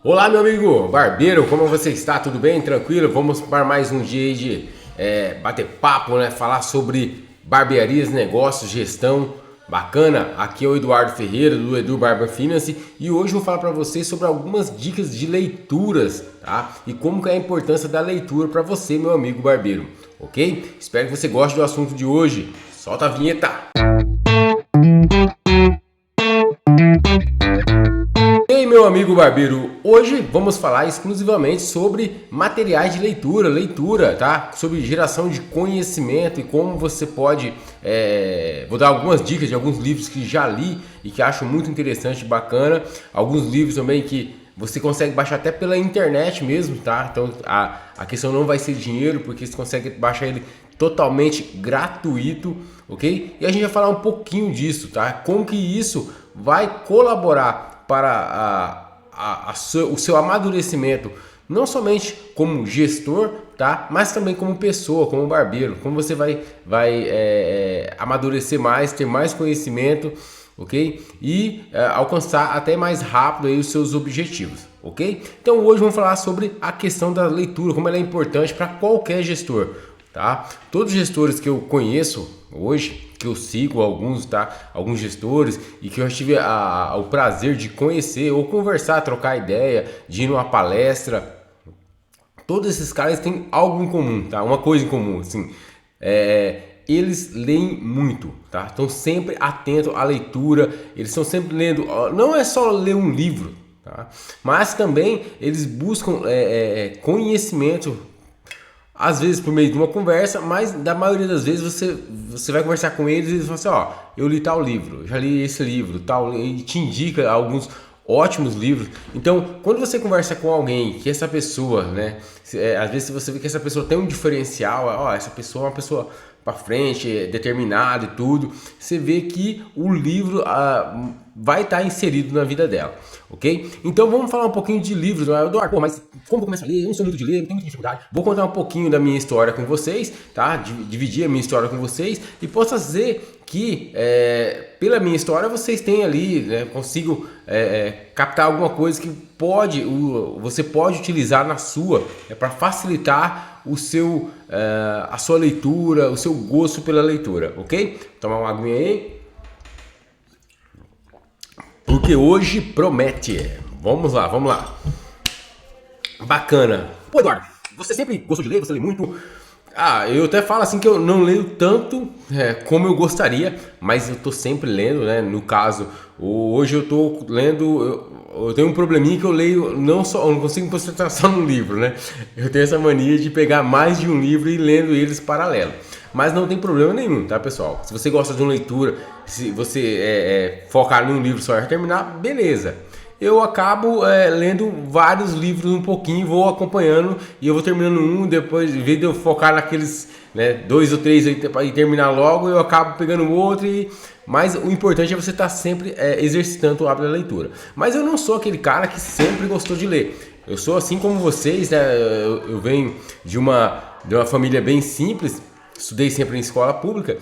Olá, meu amigo barbeiro, como você está? Tudo bem? Tranquilo? Vamos para mais um dia aí de bater papo, né? Falar sobre barbearias, negócios, gestão. Bacana? Aqui é o Eduardo Ferreira do Edu Barber Finance e hoje eu vou falar para vocês sobre algumas dicas de leituras, tá? E como que é a importância da leitura para você, meu amigo barbeiro, ok? Espero que você goste do assunto de hoje. Solta a vinheta! Ei, meu amigo barbeiro, hoje vamos falar exclusivamente sobre materiais de leitura, tá? Sobre geração de conhecimento e como você pode, vou dar algumas dicas de alguns livros que já li e que acho muito interessante e bacana, alguns livros também que você consegue baixar até pela internet mesmo, tá? Então a questão não vai ser dinheiro, porque você consegue baixar ele totalmente gratuito, ok? E a gente vai falar um pouquinho disso, tá? Como que isso vai colaborar para o seu amadurecimento, não somente como gestor, tá? Mas também como pessoa, como barbeiro, como você vai amadurecer mais, ter mais conhecimento, ok? E alcançar até mais rápido aí os seus objetivos, ok? Então hoje vamos falar sobre a questão da leitura, como ela é importante para qualquer gestor, tá? Todos os gestores que eu conheço hoje, que eu sigo alguns, tá? Alguns gestores e que eu tive o prazer de conhecer ou conversar, trocar ideia, de ir numa palestra. Todos esses caras têm algo em comum, tá? Uma coisa em comum, assim, eles leem muito, tá? Estão sempre atentos à leitura, eles estão sempre lendo, não é só ler um livro, tá? Mas também eles buscam conhecimento, às vezes por meio de uma conversa, mas da maioria das vezes você vai conversar com eles e eles falam assim, ó, eu li tal livro, já li esse livro, tal, e te indica alguns ótimos livros. Então, quando você conversa com alguém que essa pessoa, né, às vezes você vê que essa pessoa tem um diferencial, ó, essa pessoa é uma pessoa para frente, determinada e tudo, você vê que o livro vai estar inserido na vida dela, ok? Então vamos falar um pouquinho de livros, né? Eduardo, pô, mas como eu começo a ler? Eu não sou muito de ler, não tenho muita dificuldade. Vou contar um pouquinho da minha história com vocês, tá? Dividir a minha história com vocês e posso dizer que pela minha história vocês têm ali, né, consigo captar alguma coisa que você pode utilizar na sua, para facilitar a sua leitura, o seu gosto pela leitura, ok? Tomar uma aguinha aí, porque hoje promete. Vamos lá. Bacana. Pô, Eduardo, você sempre gostou de ler, você lê muito. Eu até falo assim que eu não leio tanto como eu gostaria, mas eu tô sempre lendo, né? No caso, hoje eu tô lendo, eu tenho um probleminha que eu leio eu não consigo concentrar só no livro, né? Eu tenho essa mania de pegar mais de um livro e lendo eles paralelo. Mas não tem problema nenhum, tá, pessoal? Se você gosta de uma leitura, se você focar num livro só e terminar, beleza. Eu acabo lendo vários livros um pouquinho, vou acompanhando e eu vou terminando um, depois, em vez de eu focar naqueles, né, 2 ou 3 e terminar logo, eu acabo pegando o outro. Mas o importante é você estar sempre exercitando o hábito da leitura. Mas eu não sou aquele cara que sempre gostou de ler. Eu sou assim como vocês, né? Eu venho de uma família bem simples, estudei sempre em escola pública.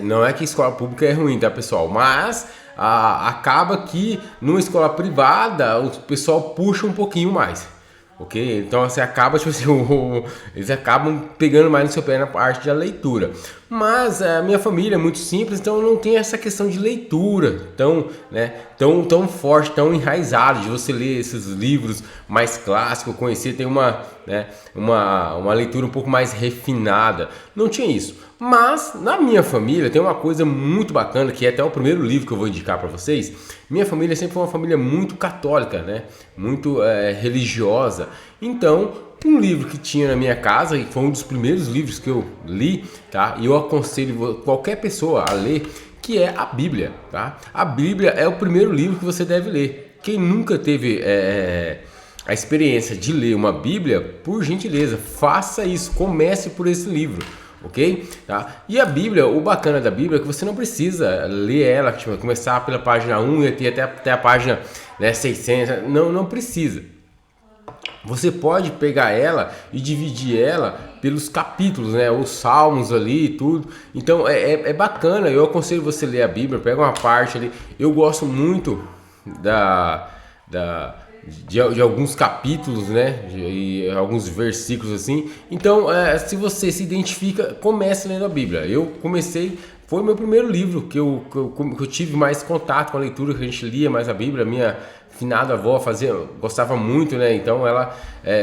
Não é que escola pública é ruim, tá, pessoal? Mas acaba que numa escola privada o pessoal puxa um pouquinho mais, ok? Então você acaba, tipo assim, eles acabam pegando mais no seu pé na parte da leitura. Mas a minha família é muito simples, então não tem essa questão de leitura tão forte, tão enraizado de você ler esses livros mais clássicos, conhecer, tem uma leitura um pouco mais refinada. Não tinha isso. Mas na minha família tem uma coisa muito bacana, que é até o primeiro livro que eu vou indicar para vocês. Minha família sempre foi uma família muito católica, né? Muito religiosa. Então, um livro que tinha na minha casa, e foi um dos primeiros livros que eu li, tá? E eu aconselho qualquer pessoa a ler, que é a Bíblia, tá? A Bíblia é o primeiro livro que você deve ler. Quem nunca teve a experiência de ler uma Bíblia, por gentileza, faça isso, comece por esse livro. Ok? Tá? E a Bíblia, o bacana da Bíblia é que você não precisa ler ela, tipo, começar pela página 1 e ter até a página 600, não precisa. Você pode pegar ela e dividir ela pelos capítulos, né? Os salmos ali e tudo. Então é bacana, eu aconselho você a ler a Bíblia, pega uma parte ali. Eu gosto muito de alguns capítulos, né? E alguns versículos assim. Então, se você se identifica, comece lendo a Bíblia. Eu comecei, foi o meu primeiro livro que eu tive mais contato com a leitura, que a gente lia mais a Bíblia. Minha finada avó gostava muito, né? Então ela,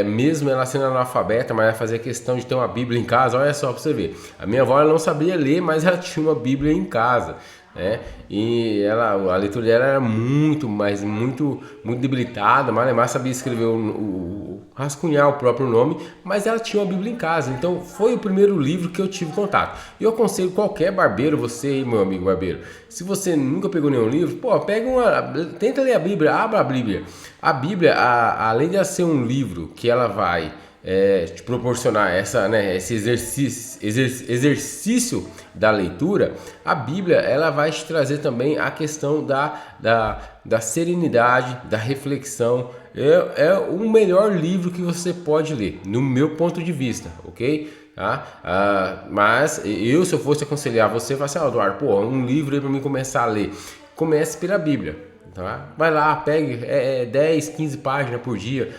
mesmo ela sendo analfabeta, mas ela fazia questão de ter uma Bíblia em casa. Olha só pra você ver. A minha avó ela não sabia ler, mas ela tinha uma Bíblia em casa. E a leitura dela era muito debilitada, Malemar sabia escrever rascunhar o próprio nome, mas ela tinha uma Bíblia em casa, então foi o primeiro livro que eu tive contato. E eu aconselho qualquer barbeiro, você aí, meu amigo barbeiro, se você nunca pegou nenhum livro, tenta ler a Bíblia, abra a Bíblia. A Bíblia, além de ela ser um livro que ela vai te proporcionar esse exercício da leitura, a Bíblia ela vai te trazer também a questão da serenidade, da reflexão. É o melhor livro que você pode ler, no meu ponto de vista, ok? Mas se eu fosse aconselhar você, vai assim, Eduardo, um livro aí para mim começar a ler. Comece pela Bíblia. Tá? Vai lá, pegue 10, 15 páginas por dia,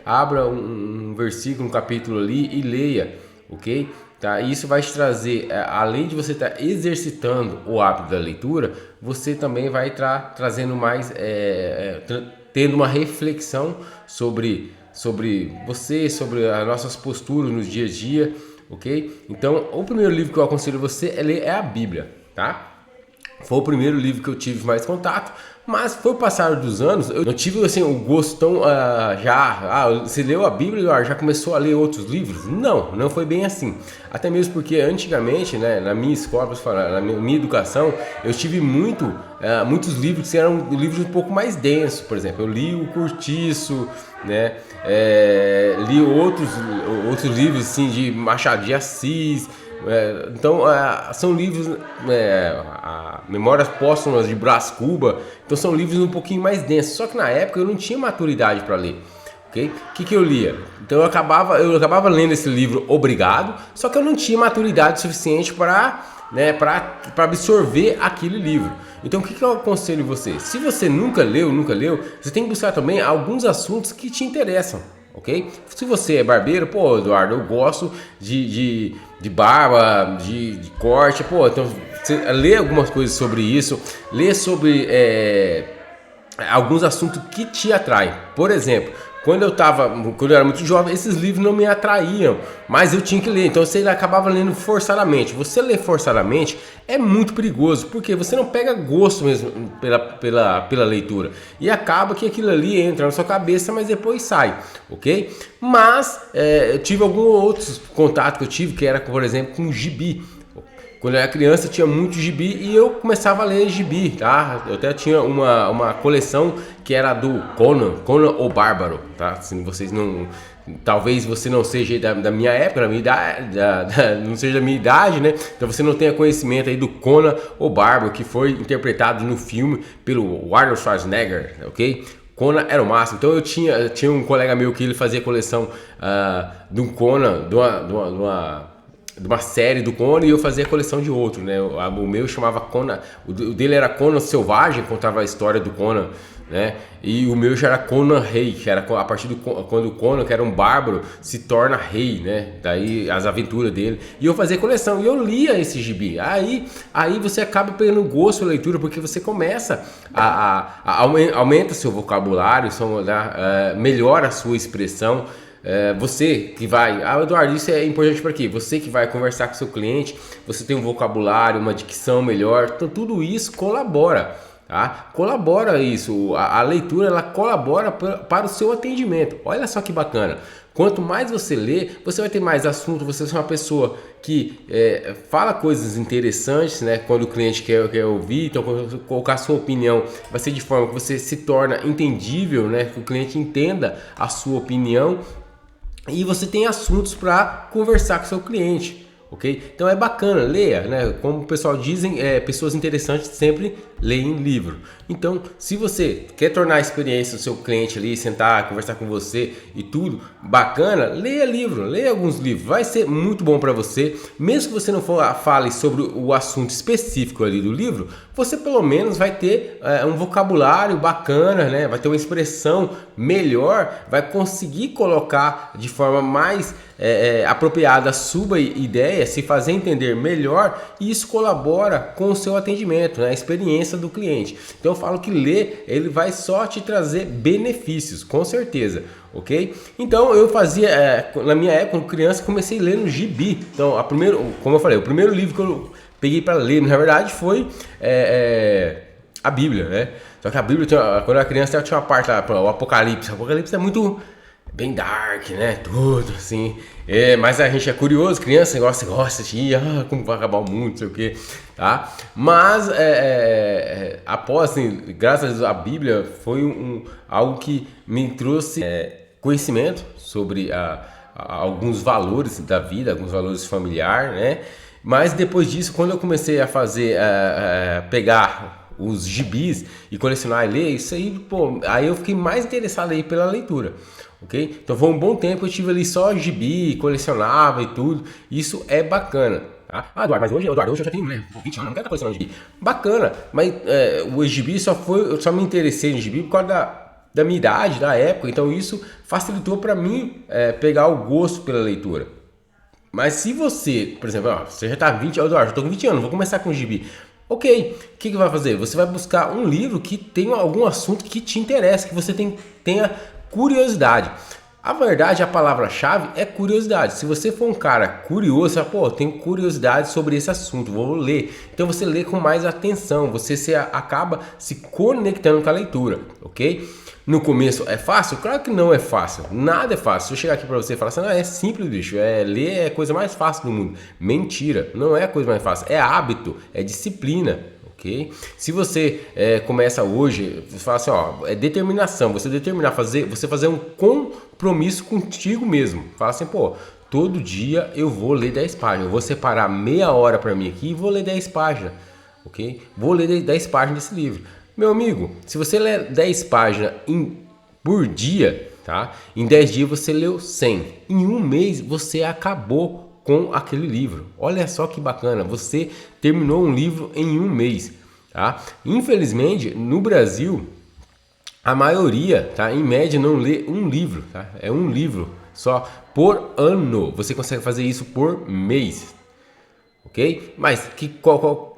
abra um versículo, um capítulo ali e leia, ok? Tá? Isso vai te trazer, além de você estar exercitando o hábito da leitura, você também vai estar trazendo mais, tendo uma reflexão sobre você, sobre as nossas posturas nos dia a dia, ok? Então, o primeiro livro que eu aconselho você a ler é a Bíblia, tá? Foi o primeiro livro que eu tive mais contato, mas foi o passar dos anos, eu não tive assim o gosto tão você leu a Bíblia, já começou a ler outros livros? Não foi bem assim. Até mesmo porque antigamente, né, na minha escola, na minha educação, eu tive muitos livros que eram livros um pouco mais densos. Por exemplo, eu li o Cortiço, né, li outros livros assim de Machado de Assis. Então são livros, Memórias Póstumas de Brás Cuba. Então são livros um pouquinho mais densos. Só que na época eu não tinha maturidade para ler, ok? O que eu lia? Então eu acabava lendo esse livro obrigado, só que eu não tinha maturidade suficiente para absorver aquele livro. Então o que eu aconselho você? Se você nunca leu, você tem que buscar também alguns assuntos que te interessam. Ok? Se você é barbeiro, Eduardo, eu gosto de barba, de corte, então você lê algumas coisas sobre isso, lê sobre alguns assuntos que te atraem. Por exemplo, quando eu era muito jovem, esses livros não me atraíam, mas eu tinha que ler, então você acabava lendo forçadamente. Você ler forçadamente é muito perigoso, porque você não pega gosto mesmo pela leitura, e acaba que aquilo ali entra na sua cabeça, mas depois sai, ok? Mas eu tive alguns outros contatos que eu tive, que era, por exemplo, com gibi. Quando eu era criança tinha muito gibi e eu começava a ler gibi, tá? Eu até tinha uma coleção que era do Conan o Bárbaro, tá? Se vocês não... Talvez você não seja da minha época, da minha idade, não seja da minha idade, né? Então você não tenha conhecimento aí do Conan o Bárbaro, que foi interpretado no filme pelo Arnold Schwarzenegger, ok? Conan era o máximo. Então eu tinha um colega meu que ele fazia coleção de um Conan, de uma série do Conan, e eu fazia a coleção de outro, né? O meu chamava Conan, o dele era Conan Selvagem, contava a história do Conan, né? E o meu já era Conan Rei, que era a partir quando o Conan, que era um bárbaro, se torna rei, né? Daí as aventuras dele. E eu fazia coleção, e eu lia esse gibi. Aí você acaba pegando gosto pela leitura, porque você começa aumenta seu vocabulário, melhora a sua expressão. Você que vai... Eduardo, isso é importante para quê? Você que vai conversar com seu cliente, você tem um vocabulário, uma dicção melhor, então tudo isso colabora, tá? Colabora isso, a leitura ela colabora para o seu atendimento. Olha só que bacana. Quanto mais você lê, você vai ter mais assunto, você é uma pessoa que fala coisas interessantes, né? Quando o cliente quer ouvir, então quando colocar a sua opinião, vai ser de forma que você se torna entendível, né? Que o cliente entenda a sua opinião. E você tem assuntos para conversar com seu cliente, ok? Então é bacana, leia, né? Como o pessoal dizem, pessoas interessantes sempre leem livro. Então, se você quer tornar a experiência do seu cliente ali, sentar, conversar com você e tudo bacana, leia livro, leia alguns livros, vai ser muito bom para você. Mesmo que você não fale sobre o assunto específico ali do livro, você pelo menos vai ter um vocabulário bacana, né? Vai ter uma expressão melhor, vai conseguir colocar de forma mais apropriada a sua ideia, se fazer entender melhor, e isso colabora com o seu atendimento, né? A experiência do cliente. Então eu falo que ler, ele vai só te trazer benefícios, com certeza, ok? Então eu fazia, na minha época, quando criança, comecei a ler no gibi. Então, como eu falei, o primeiro livro que eu peguei para ler, na verdade, foi a Bíblia, né? Só que a Bíblia, quando eu era criança, tinha uma parte lá, o Apocalipse. O Apocalipse é muito bem dark, né? Tudo assim. Mas a gente é curioso, criança, gosta de como vai acabar o mundo, não sei o que, tá? Mas após, assim, graças a Deus, a Bíblia foi algo que me trouxe conhecimento sobre alguns valores da vida, alguns valores familiares, né? Mas depois disso, quando eu comecei a fazer, pegar os gibis e colecionar e ler, isso aí, pô, aí eu fiquei mais interessado aí pela leitura, ok? Então foi um bom tempo que eu tive ali só gibi, colecionava e tudo, isso é bacana. Tá? Eduardo, mas hoje eu já tenho 20 anos, não quero estar colecionando gibi. Bacana, mas o gibi eu só me interessei em gibi por causa da minha idade, da época, então isso facilitou para mim pegar o gosto pela leitura. Mas se você, por exemplo, você já está 20 anos, eu estou com 20 anos, vou começar com gibi. Ok, o que vai fazer? Você vai buscar um livro que tenha algum assunto que te interessa, que você tenha curiosidade. A verdade, a palavra-chave é curiosidade. Se você for um cara curioso, você fala, eu tenho curiosidade sobre esse assunto, vou ler. Então você lê com mais atenção, você acaba se conectando com a leitura, ok? No começo é fácil? Claro que não é fácil, nada é fácil. Se eu chegar aqui pra você e falar assim, é simples, bicho, ler é a coisa mais fácil do mundo. Mentira, não é a coisa mais fácil, é hábito, é disciplina, ok? Se você começa hoje, você fala assim, é determinação, você fazer um compromisso contigo mesmo. Fala assim, todo dia eu vou ler 10 páginas, eu vou separar meia hora pra mim aqui e vou ler 10 páginas, ok? Vou ler 10 páginas desse livro. Meu amigo, se você ler 10 páginas por dia, tá? Em 10 dias você leu 100. Em um mês você acabou com aquele livro. Olha só que bacana, você terminou um livro em um mês, tá? Infelizmente, no Brasil, a maioria, tá? Em média, não lê um livro, tá? É um livro só por ano. Você consegue fazer isso por mês. Ok? Mas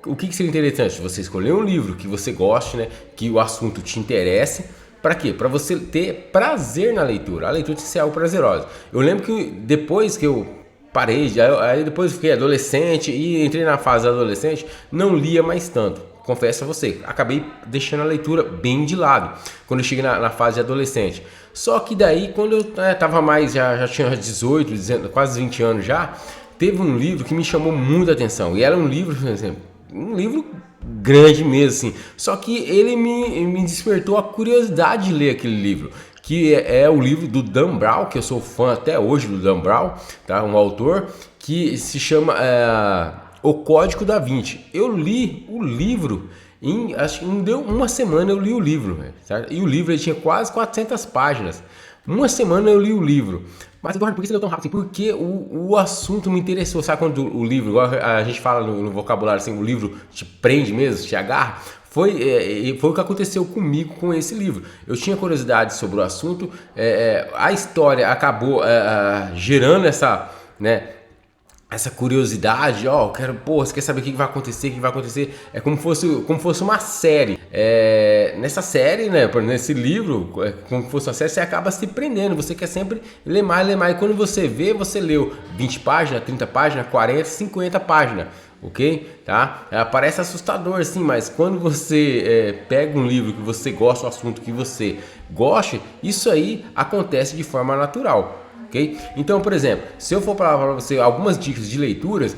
o que seria interessante? Você escolher um livro que você goste, né? Que o assunto te interesse. Para quê? Para você ter prazer na leitura. A leitura tem que ser algo prazerosa. Eu lembro que depois que eu parei, aí depois eu fiquei adolescente e entrei na fase adolescente, não lia mais tanto. Confesso a você, acabei deixando a leitura bem de lado quando eu cheguei na fase de adolescente. Só que daí, quando eu tava mais, já tinha 18, quase 20 anos já, teve um livro que me chamou muita atenção. E era um livro, por exemplo, um livro grande mesmo, assim. Só que ele me despertou a curiosidade de ler aquele livro, que é o livro do Dan Brown, que eu sou fã até hoje do Dan Brown, tá? Um autor que se chama O Código da Vinci. Eu li o livro acho que não deu uma semana, eu li o livro, certo? E o livro ele tinha quase 400 páginas. Uma semana eu li o livro. Mas agora, por que você leu tão rápido? Porque o assunto me interessou. Sabe quando o livro, igual a gente fala no vocabulário assim, o livro te prende mesmo, te agarra? Foi o que aconteceu comigo com esse livro. Eu tinha curiosidade sobre o assunto, a história acabou gerando essa, né, essa curiosidade, eu quero, você quer saber o que vai acontecer, é como fosse uma série. Nessa série, né, nesse livro, como fosse uma série, você acaba se prendendo, você quer sempre ler mais, e quando você vê, você leu 20 páginas, 30 páginas, 40, 50 páginas, ok? Tá? Parece assustador assim, mas quando você pega um livro que você gosta, um assunto que você goste, isso aí acontece de forma natural. Okay? Então, por exemplo, se eu for falar para você algumas dicas de leituras,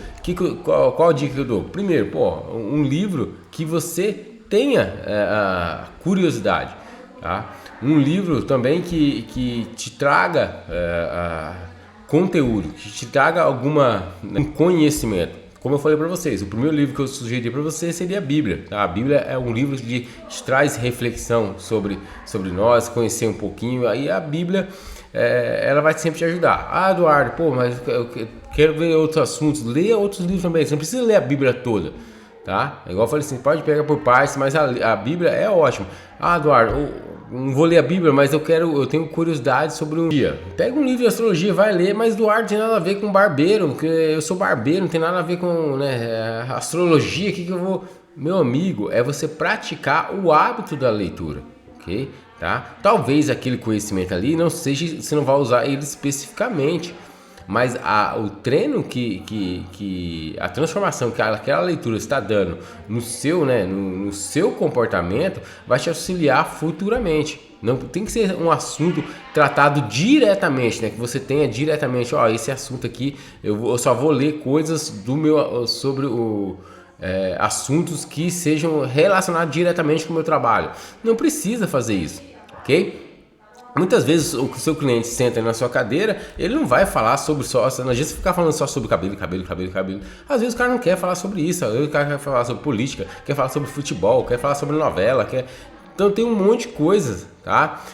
qual a dica que eu dou? Primeiro, um livro que você tenha curiosidade, tá? Um livro também que te traga conteúdo, que te traga um conhecimento. como eu falei para vocês, o primeiro livro que eu sugeri para vocês seria a Bíblia. Tá? A Bíblia é um livro que te traz reflexão sobre nós, conhecer um pouquinho. Aí a Bíblia, ela vai sempre te ajudar. Ah, Eduardo, pô, mas eu quero ver outros assuntos. Leia outros livros também. Você não precisa ler a Bíblia toda. Tá? Igual eu falei assim, pode pegar por partes, mas a Bíblia é ótima. Ah, Eduardo, eu não vou ler a Bíblia, mas eu tenho curiosidade sobre um dia. Pega um livro de astrologia, vai ler, mas Eduardo não tem nada a ver com barbeiro, porque eu sou barbeiro, não tem nada a ver com, né, astrologia, que eu vou... Meu amigo, é você praticar o hábito da leitura, ok? Tá? Talvez aquele conhecimento ali não seja, você não vai usar ele especificamente, mas o treino a transformação que aquela leitura está dando no seu, né, no seu comportamento vai te auxiliar futuramente. Não tem que ser um assunto tratado diretamente, né, que você tenha diretamente, ó, esse assunto aqui eu só vou ler coisas sobre assuntos que sejam relacionados diretamente com o meu trabalho. Não precisa fazer isso, ok? Muitas vezes o seu cliente senta na sua cadeira, ele não vai falar sobre só, às vezes ficar falando só sobre cabelo. Às vezes o cara não quer falar sobre isso, às vezes o cara quer falar sobre política, quer falar sobre futebol, quer falar sobre novela, então tem um monte de coisas, tá?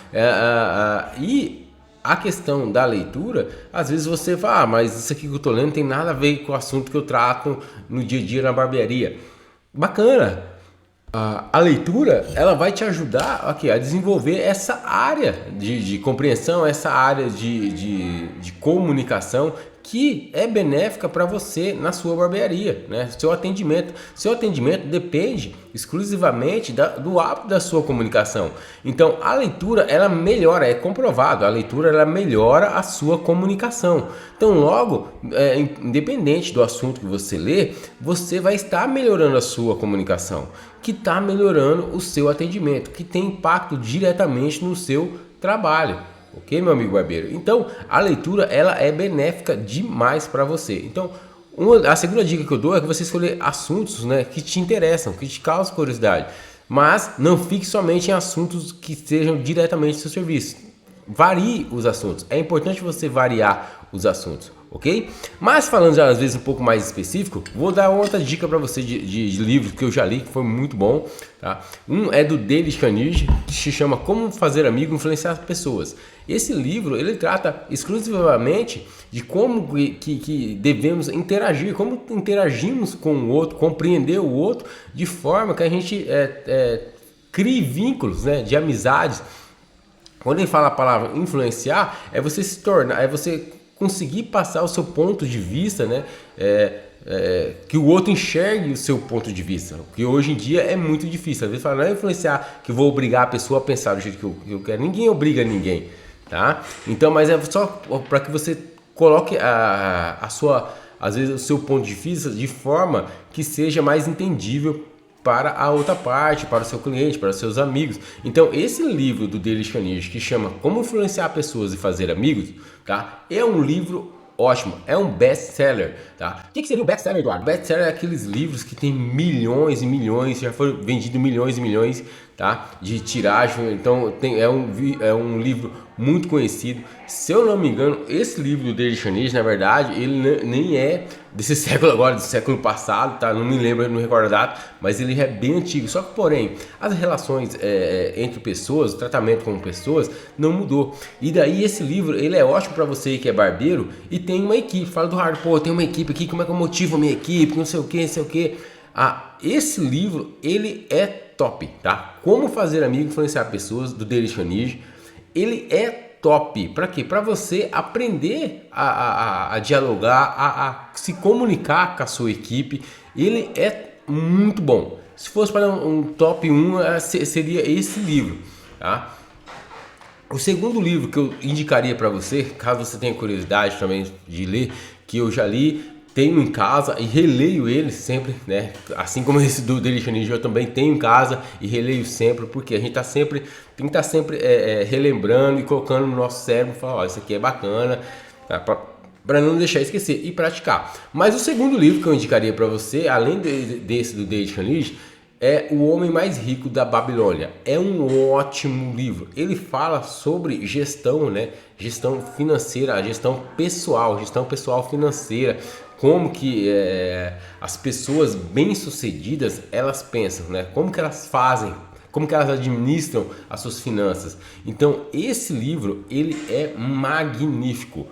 E a questão da leitura, às vezes você fala, mas isso aqui que eu tô lendo tem nada a ver com o assunto que eu trato no dia a dia na barbearia. Bacana! A leitura, ela vai te ajudar aqui, a desenvolver essa área de compreensão, essa área de comunicação que é benéfica para você na sua barbearia, né? Seu atendimento depende exclusivamente do hábito da sua comunicação. Então a leitura, ela melhora, é comprovado, a leitura ela melhora a sua comunicação. Então logo, independente do assunto que você lê, você vai estar melhorando a sua comunicação, que está melhorando o seu atendimento, que tem impacto diretamente no seu trabalho. Ok, meu amigo barbeiro? Então, a leitura, ela é benéfica demais para você. Então, a segunda dica que eu dou é que você escolher assuntos, né, que te interessam, que te causam curiosidade. Mas não fique somente em assuntos que sejam diretamente do seu serviço. Varie os assuntos. É importante você variar os assuntos, ok? Mas falando já às vezes um pouco mais específico, vou dar outra dica para você de livro que eu já li, que foi muito bom, tá? Um é do Dale Carnegie, que se chama Como Fazer Amigo e Influenciar Pessoas. Esse livro, ele trata exclusivamente de como que devemos interagir, como interagimos com o outro, compreender o outro, de forma que a gente crie vínculos, né, de amizades. Quando ele fala a palavra influenciar, é você se tornar, é você conseguir passar o seu ponto de vista, né? Que o outro enxergue o seu ponto de vista, que hoje em dia é muito difícil. Às vezes fala, não é influenciar que vou obrigar a pessoa a pensar do jeito que eu quero. Ninguém obriga ninguém, tá? Então, mas é só para que você coloque às vezes o seu ponto de vista de forma que seja mais entendível para a outra parte, para o seu cliente, para os seus amigos. Então, esse livro do Dale Carnegie, que chama Como Influenciar Pessoas e Fazer Amigos, tá? É um livro ótimo, é um best-seller, tá? O que seria um best-seller, Eduardo? Best-seller é aqueles livros que tem milhões e milhões, já foram vendidos milhões e milhões, tá? De tiragem. Então, é um livro muito conhecido. Se eu não me engano, esse livro do Dale Carnegie, na verdade, ele nem é desse século agora, do século passado, tá? Não me lembro, não recordo a data, mas ele é bem antigo. Só que, porém, as relações entre pessoas, o tratamento com pessoas, não mudou. E daí esse livro, ele é ótimo para você que é barbeiro e tem uma equipe. Fala do hard, pô, tem uma equipe aqui, como é que eu motivo a minha equipe, não sei o que. Esse livro, ele é top, tá? Como Fazer Amigo e Influenciar Pessoas, do Dale Carnegie. Ele é top. Para quê? Para você aprender a dialogar, a se comunicar com a sua equipe. Ele é muito bom. Se fosse para um top 1, seria esse livro, tá? O segundo livro que eu indicaria para você, caso você tenha curiosidade também de ler, que eu já li, tenho em casa e releio ele sempre, né? Assim como esse do Dale Carnegie, eu também tenho em casa e releio sempre, porque a gente tem que estar sempre relembrando e colocando no nosso cérebro, falar, ó, isso aqui é bacana, tá? Para não deixar esquecer e praticar. Mas o segundo livro que eu indicaria para você, além desse do Dale Carnegie, é O Homem Mais Rico da Babilônia. É um ótimo livro. Ele fala sobre gestão, né? Gestão financeira, gestão pessoal financeira, como que as pessoas bem-sucedidas elas pensam, né? Como que elas fazem, como que elas administram as suas finanças. Então esse livro ele é magnífico,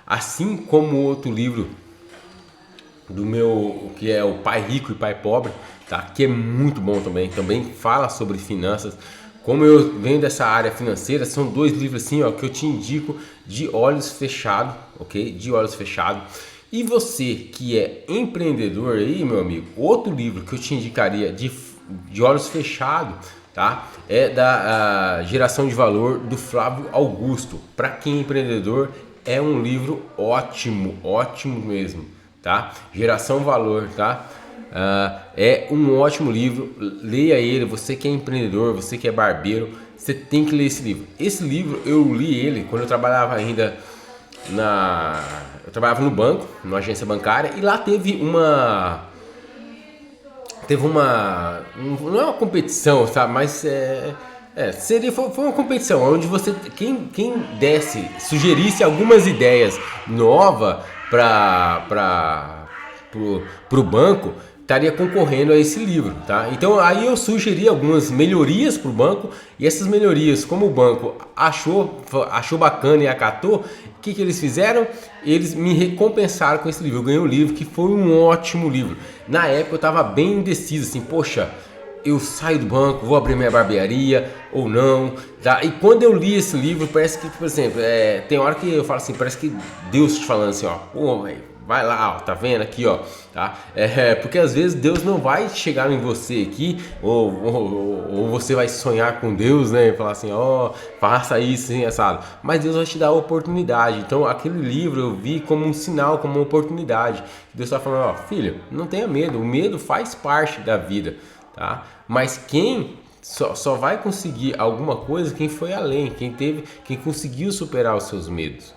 assim como o outro livro do meu, que é o Pai Rico e Pai Pobre, tá? Que é muito bom também fala sobre finanças. Como eu venho dessa área financeira, são dois livros assim, ó, que eu te indico de olhos fechados, ok? De olhos fechados. E você que é empreendedor aí, meu amigo, outro livro que eu te indicaria de olhos fechados, tá? É da Geração de Valor do Flávio Augusto. Para quem é empreendedor, é um livro ótimo, ótimo mesmo, tá? Geração Valor, tá? É um ótimo livro, leia ele. Você que é empreendedor, você que é barbeiro, você tem que ler esse livro. Esse livro eu li ele quando eu trabalhava ainda eu trabalhava no banco, numa agência bancária, e lá não é uma competição, sabe? Mas foi uma competição onde quem sugerisse algumas ideias novas para o banco estaria concorrendo a esse livro, tá? Então aí eu sugeri algumas melhorias para o banco, e essas melhorias, como o banco achou bacana e acatou, o que eles fizeram? Eles me recompensaram com esse livro. Eu ganhei o livro, que foi um ótimo livro. Na época eu estava bem indeciso, assim, poxa, eu saio do banco, vou abrir minha barbearia ou não, tá? E quando eu li esse livro, parece que, por exemplo, tem hora que eu falo assim, parece que Deus te falando assim, ó, pô, véio, vai lá, ó, tá vendo aqui, ó, tá? Porque às vezes Deus não vai chegar em você aqui, ou você vai sonhar com Deus, né? E falar assim, ó, faça isso, assim, assado. Mas Deus vai te dar a oportunidade. Então, aquele livro eu vi como um sinal, como uma oportunidade. Deus tá falando, ó, filho, não tenha medo, o medo faz parte da vida, tá? Mas quem só vai conseguir alguma coisa quem foi além, quem conseguiu superar os seus medos.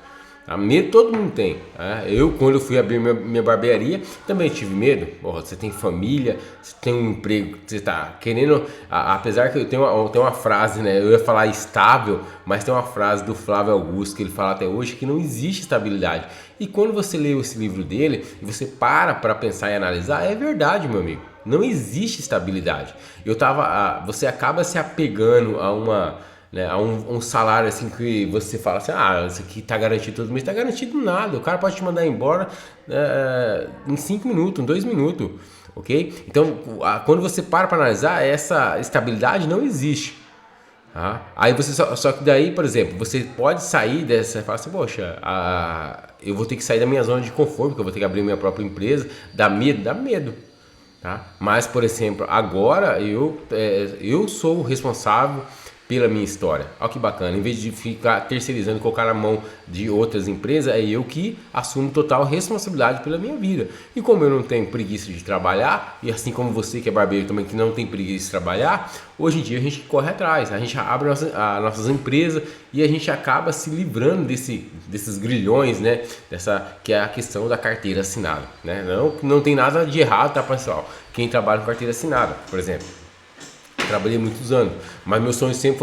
Medo todo mundo tem, né? Quando eu fui abrir minha barbearia, também tive medo. Porra, você tem família, você tem um emprego, você tá querendo. Apesar que eu tenho uma frase, né? Eu ia falar estável, mas tem uma frase do Flávio Augusto que ele fala até hoje que não existe estabilidade. E quando você lê esse livro dele e você para pensar e analisar, é verdade, meu amigo. Não existe estabilidade. Você acaba se apegando a um salário assim que você fala assim, isso aqui tá garantido todo mês. Tá garantido nada, o cara pode te mandar embora em 5 minutos, em 2 minutos, ok? Então quando você para analisar, essa estabilidade não existe, tá? Aí você só que daí, por exemplo, você pode sair dessa e falar assim, poxa, eu vou ter que sair da minha zona de conforto, porque eu vou ter que abrir minha própria empresa. Dá medo, tá? Mas, por exemplo, agora eu sou o responsável pela minha história. Olha que bacana, em vez de ficar terceirizando, colocar na mão de outras empresas, é eu que assumo total responsabilidade pela minha vida. E como eu não tenho preguiça de trabalhar, e assim como você que é barbeiro também que não tem preguiça de trabalhar, hoje em dia a gente corre atrás, a gente abre as nossas empresas e a gente acaba se livrando desses grilhões, né? Que é a questão da carteira assinada, né? Não tem nada de errado, tá, pessoal? Quem trabalha com carteira assinada, por exemplo. Trabalhei muitos anos, mas meu sonho sempre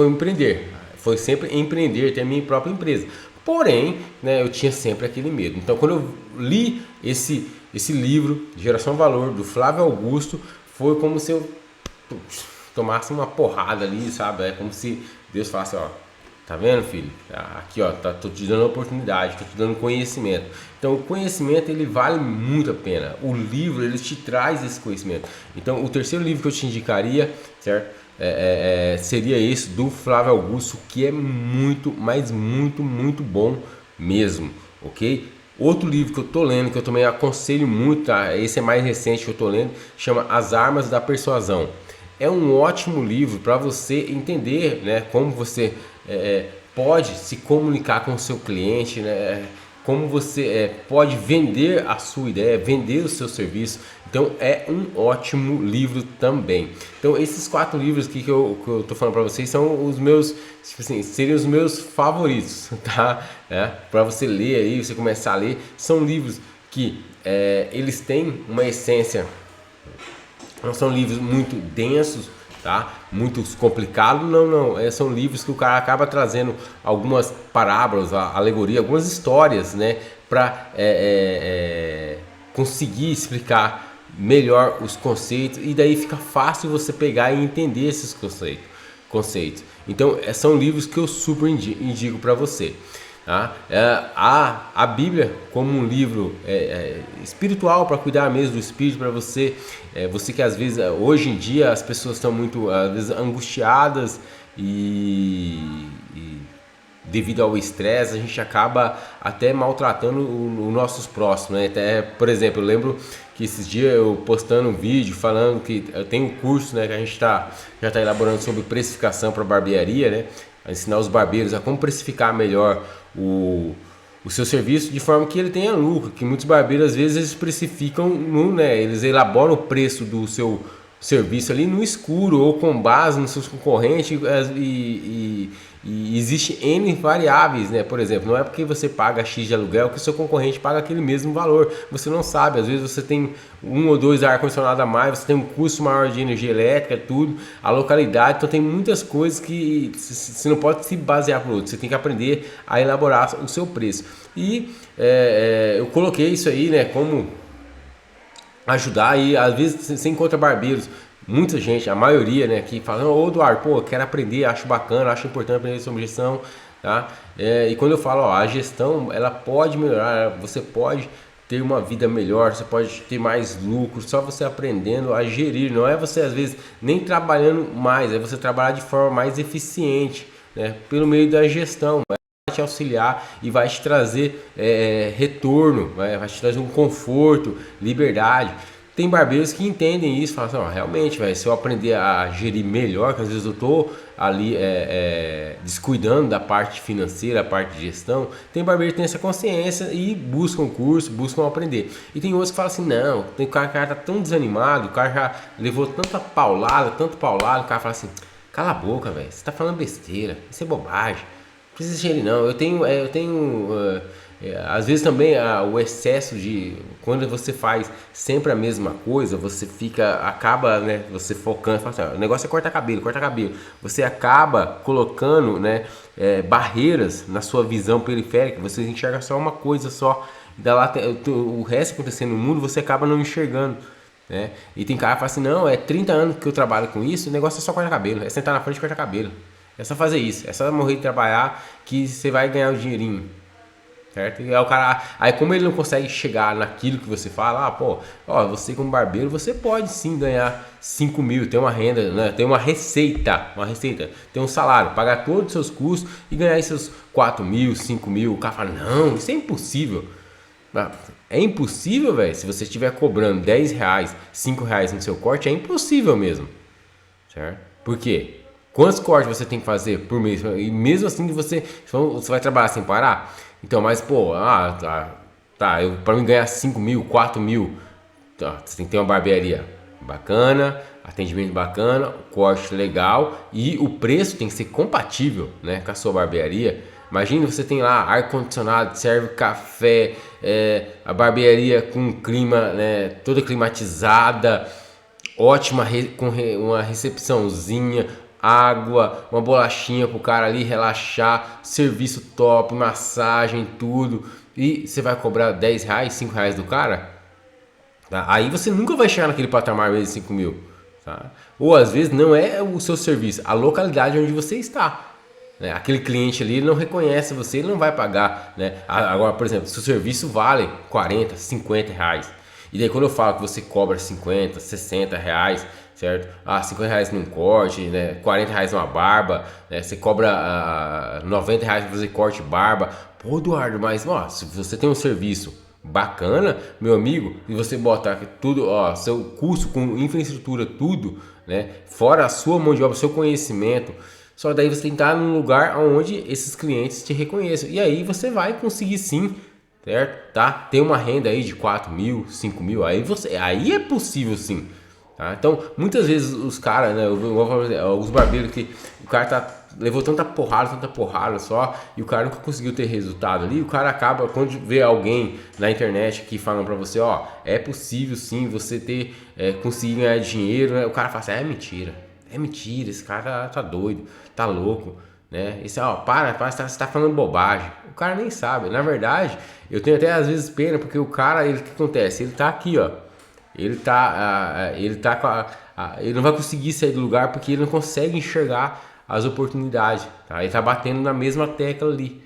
foi sempre empreender, ter a minha própria empresa. Porém, né, eu tinha sempre aquele medo. Então, quando eu li esse livro, Geração Valor, do Flávio Augusto, foi como se eu tomasse uma porrada ali, sabe? É como se Deus falasse, ó, tá vendo, filho? Aqui, ó, tô te dando oportunidade, tô te dando conhecimento. Então, o conhecimento, ele vale muito a pena. O livro, ele te traz esse conhecimento. Então, o terceiro livro que eu te indicaria, certo? Seria esse do Flávio Augusto, que é muito, mas muito, muito bom mesmo, ok? Outro livro que eu tô lendo, que eu também aconselho muito, tá? Esse é mais recente que eu tô lendo, chama As Armas da Persuasão. É um ótimo livro para você entender, né, como você pode se comunicar com o seu cliente, né, como você pode vender a sua ideia, vender o seu serviço. Então é um ótimo livro também. Então esses 4 livros aqui que eu tô falando para vocês são os meus, tipo assim, seriam os meus favoritos, tá? Para você ler aí, você começar a ler. São livros que eles têm uma essência. Não são livros muito densos, tá? Muito complicados, não. São livros que o cara acaba trazendo algumas parábolas, alegoria, algumas histórias, né? para conseguir explicar melhor os conceitos, e daí fica fácil você pegar e entender esses conceitos. Então são livros que eu super indico para você. Tá? A Bíblia como um livro espiritual, para cuidar mesmo do espírito, para você, você que às vezes, hoje em dia as pessoas estão muito às vezes angustiadas e devido ao estresse, a gente acaba até maltratando os nossos próximos, né? Até, por exemplo, eu lembro que esses dias eu postando um vídeo falando que eu tenho um curso, né, que a gente já está elaborando sobre precificação para barbearia, né? A ensinar os barbeiros a como precificar melhor o seu serviço de forma que ele tenha lucro, que muitos barbeiros às vezes eles precificam né, eles elaboram o preço do seu serviço ali no escuro ou com base nos seus concorrentes, e existe N variáveis, né? Por exemplo, não é porque você paga X de aluguel que o seu concorrente paga aquele mesmo valor. Você não sabe, às vezes você tem 1 ou 2 ar-condicionado a mais, você tem um custo maior de energia elétrica, tudo, a localidade, então tem muitas coisas que você não pode se basear por outro, você tem que aprender a elaborar o seu preço. E eu coloquei isso aí, né, como ajudar, e às vezes você encontra barbeiros, muita gente, a maioria, né, que fala, ô Eduardo, pô, eu quero aprender, acho bacana, acho importante aprender sobre gestão, tá? E quando eu falo, ó, a gestão, ela pode melhorar, você pode ter uma vida melhor, você pode ter mais lucro, só você aprendendo a gerir, não é você às vezes nem trabalhando mais, é você trabalhar de forma mais eficiente, né, pelo meio da gestão, te auxiliar e vai te trazer retorno, vai te trazer um conforto, liberdade. Tem barbeiros que entendem isso, falam assim, ó, realmente, véio, se eu aprender a gerir melhor, que às vezes eu tô ali descuidando da parte financeira, a parte de gestão, tem barbeiro que tem essa consciência e buscam curso, buscam aprender. E tem outros que falam assim, não, o cara tá tão desanimado, o cara já levou tanta paulada, tanto paulada, o cara fala assim, cala a boca, velho, você tá falando besteira, isso é bobagem. Precisa de ele não, eu tenho às vezes também o excesso de quando você faz sempre a mesma coisa, você acaba, né, você focando, fala assim, o negócio é cortar cabelo, você acaba colocando, né, barreiras na sua visão periférica, você enxerga só uma coisa só, o resto acontecendo no mundo você acaba não enxergando, né? E tem cara que fala assim, não, 30 anos que eu trabalho com isso, o negócio é só cortar cabelo, é sentar na frente e cortar cabelo. É só fazer isso, é só morrer de trabalhar que você vai ganhar o dinheirinho, certo? E aí o cara, aí como ele não consegue chegar naquilo que você fala, você como barbeiro, você pode sim ganhar 5 mil, ter uma renda, né? Ter uma receita, ter um salário, pagar todos os seus custos e ganhar seus 4 mil, 5 mil. O cara fala, não, isso é impossível. É impossível, velho, se você estiver cobrando 10 reais, 5 reais no seu corte, é impossível mesmo, certo? Por quê? Quantos cortes você tem que fazer por mês? E mesmo assim você vai trabalhar sem parar? Então, mas pô, para mim ganhar 5 mil, 4 mil, você tem que ter uma barbearia bacana, atendimento bacana, corte legal e o preço tem que ser compatível, né, com a sua barbearia. Imagina, você tem lá ar-condicionado, serve café, a barbearia com clima, né, toda climatizada, ótima, com uma recepçãozinha, água, uma bolachinha pro cara ali relaxar, serviço top, massagem, tudo, e você vai cobrar 10 reais, 5 reais do cara, tá? Aí você nunca vai chegar naquele patamar mesmo de 5 mil, tá? Ou às vezes não é o seu serviço, a localidade onde você está, né? Aquele cliente ali, ele não reconhece você, ele não vai pagar, né? Agora, por exemplo, se o serviço vale 40, 50 reais, e daí quando eu falo que você cobra 50, 60 reais, certo? 50 reais num corte, né? 40 reais numa barba, né? Você cobra 90 reais pra fazer corte barba. Pô, Eduardo, mas se você tem um serviço bacana, meu amigo, e você botar tudo, seu custo com infraestrutura, tudo, né? Fora a sua mão de obra, seu conhecimento, só daí você tem que estar num lugar onde esses clientes te reconheçam. E aí você vai conseguir sim, certo? Tá? Ter uma renda aí de 4 mil, 5 mil, aí é possível sim. Tá? Então, muitas vezes os caras, né, os barbeiros que o cara levou tanta porrada só, e o cara nunca conseguiu ter resultado ali, o cara acaba, quando vê alguém na internet que falam pra você, é possível sim você conseguir ganhar dinheiro, né? O cara fala assim, é mentira, esse cara tá doido, tá louco, né? Esse, ó, você tá falando bobagem. O cara nem sabe. Na verdade, eu tenho até às vezes pena, porque o cara, o que acontece? Ele tá aqui, ó. Ele tá com ele não vai conseguir sair do lugar porque ele não consegue enxergar as oportunidades, tá? Ele tá batendo na mesma tecla ali.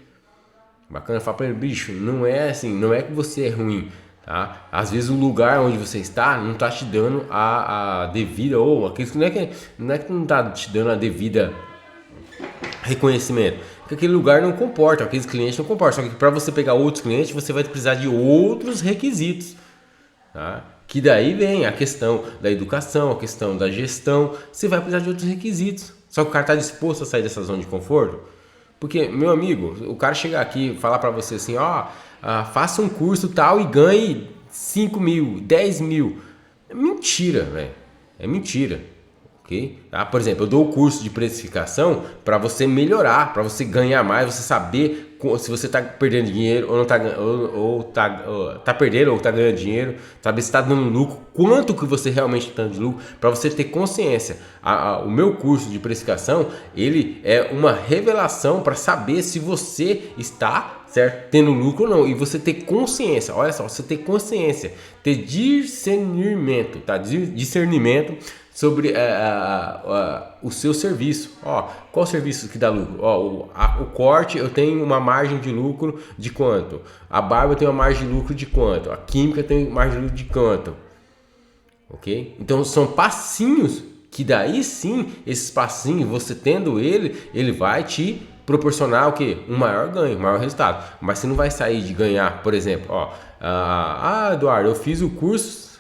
Bacana, fala pra ele, bicho, não é assim, não é que você é ruim, tá? Às vezes o lugar onde você está não tá te dando a devida, ou aqueles não é que não tá te dando a devida reconhecimento, porque aquele lugar não comporta, aqueles clientes não comportam, só que para você pegar outros clientes, você vai precisar de outros requisitos, tá? Que daí vem a questão da educação, a questão da gestão, você vai precisar de outros requisitos, só que o cara tá disposto a sair dessa zona de conforto? Porque, meu amigo, o cara chegar aqui e falar pra você assim, ó, faça um curso tal e ganhe 5 mil, 10 mil. É mentira, velho. É mentira. Ok? Tá? Por exemplo, eu dou o curso de precificação para você melhorar, para você ganhar mais, você saber se você está perdendo dinheiro ou não tá, tá perdendo ou tá ganhando dinheiro, saber se está dando lucro, quanto que você realmente está dando de lucro, para você ter consciência. O meu curso de precificação, ele é uma revelação para saber se você está, certo, tendo lucro ou não, e você ter consciência. Olha só, você ter consciência, ter discernimento, tá? Discernimento sobre o seu serviço. Ó, qual serviço que dá lucro? Ó, o corte eu tenho uma margem de lucro de quanto? A barba tem uma margem de lucro de quanto? A química tem margem de lucro de quanto? Ok? Então são passinhos que daí sim, esses passinhos, você tendo ele vai te proporcionar o que? Um maior ganho, um maior resultado. Mas você não vai sair de ganhar, por exemplo, ó, Eduardo, eu fiz o curso,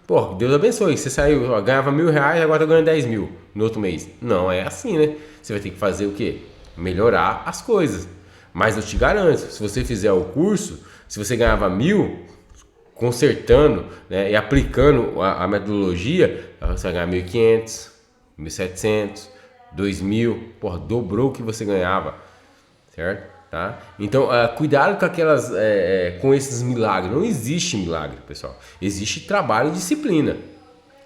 pô, Deus abençoe, você saiu, ó, ganhava R$1.000, agora tá ganhando 10 mil no outro mês. Não é assim, né? Você vai ter que fazer o quê? Melhorar as coisas. Mas eu te garanto, se você fizer o curso, se você ganhava 1.000, consertando, né, e aplicando a metodologia, você vai ganhar 1.500, 1.700, 2.000, porra, dobrou o que você ganhava, certo? Tá? Então, cuidado com aquelas, com esses milagres. Não existe milagre, pessoal. Existe trabalho e disciplina.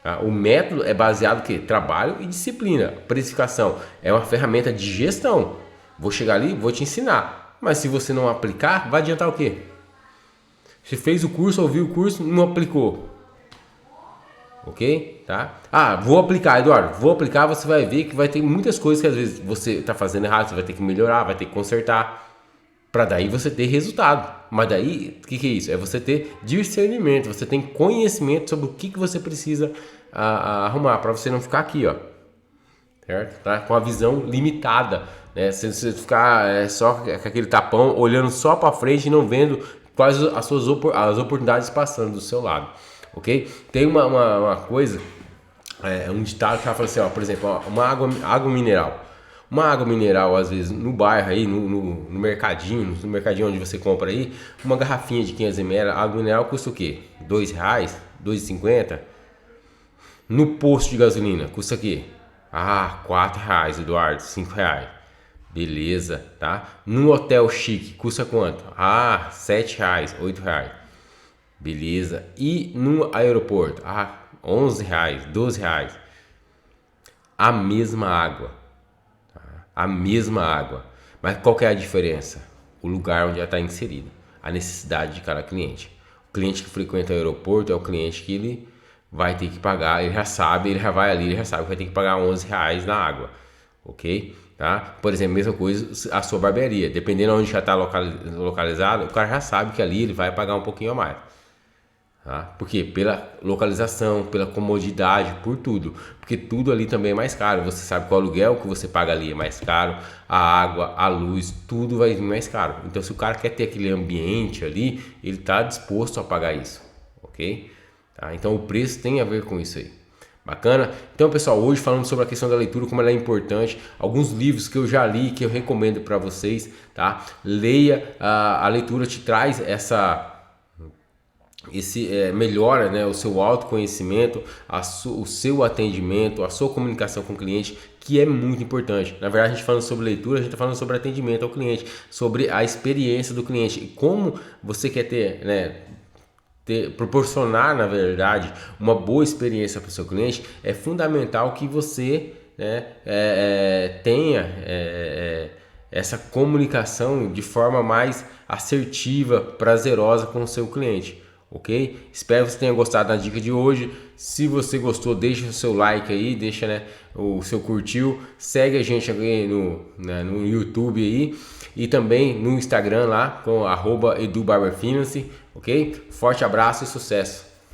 Tá? O método é baseado em quê? Trabalho e disciplina. Precificação é uma ferramenta de gestão. Vou chegar ali, vou te ensinar. Mas se você não aplicar, vai adiantar o quê? Você fez o curso, ouviu o curso, não aplicou. Ok? Tá? Vou aplicar, Eduardo. Vou aplicar, você vai ver que vai ter muitas coisas que às vezes você está fazendo errado, você vai ter que melhorar, vai ter que consertar. Para daí você ter resultado. Mas daí, o que é isso? É você ter discernimento, você tem conhecimento sobre o que você precisa arrumar, para você não ficar aqui, ó. Certo? Tá? Com a visão limitada, né? Se você ficar só com aquele tapão, olhando só para frente e não vendo quais as oportunidades passando do seu lado, ok? Tem uma coisa, um ditado que ela fala assim, ó, por exemplo, ó, uma água mineral. Uma água mineral, às vezes, no bairro aí, no mercadinho onde você compra aí, uma garrafinha de 500 ml, água mineral custa o quê? R$2, R$2,50? No posto de gasolina, custa o quê? R$4, Eduardo, R$5. Beleza, tá? No hotel chique, custa quanto? R$7, R$8. Beleza. E no aeroporto? R$11, R$12. A mesma água. A mesma água. Mas qual que é a diferença? O lugar onde ela está inserida. A necessidade de cada cliente. O cliente que frequenta o aeroporto é o cliente que ele vai ter que pagar, ele já sabe, ele já vai ali, ele já sabe que vai ter que pagar R$11 na água. Ok? Tá? Por exemplo, mesma coisa a sua barbearia. Dependendo de onde já está localizado, o cara já sabe que ali ele vai pagar um pouquinho a mais. Tá? Por quê? Pela localização, pela comodidade, por tudo. Porque tudo ali também é mais caro. Você sabe que o aluguel que você paga ali é mais caro, a água, a luz, tudo vai vir mais caro. Então, se o cara quer ter aquele ambiente ali, ele está disposto a pagar isso, ok? Tá? Então, o preço tem a ver com isso aí. Bacana? Então, pessoal, hoje falando sobre a questão da leitura, como ela é importante, alguns livros que eu já li, que eu recomendo para vocês, tá? Leia, a leitura te traz melhora, né, o seu autoconhecimento, o seu atendimento, a sua comunicação com o cliente, que é muito importante. Na verdade, a gente falando sobre leitura, a gente está falando sobre atendimento ao cliente, sobre a experiência do cliente e como você quer ter, né, proporcionar, na verdade, uma boa experiência para o seu cliente. É fundamental que você né, tenha essa comunicação de forma mais assertiva, prazerosa com o seu cliente. Ok? Espero que você tenha gostado da dica de hoje. Se você gostou, deixa o seu like aí, deixa, né, o seu curtiu, segue a gente aqui no YouTube aí e também no Instagram lá com @edubarberfinance, ok? Forte abraço e sucesso!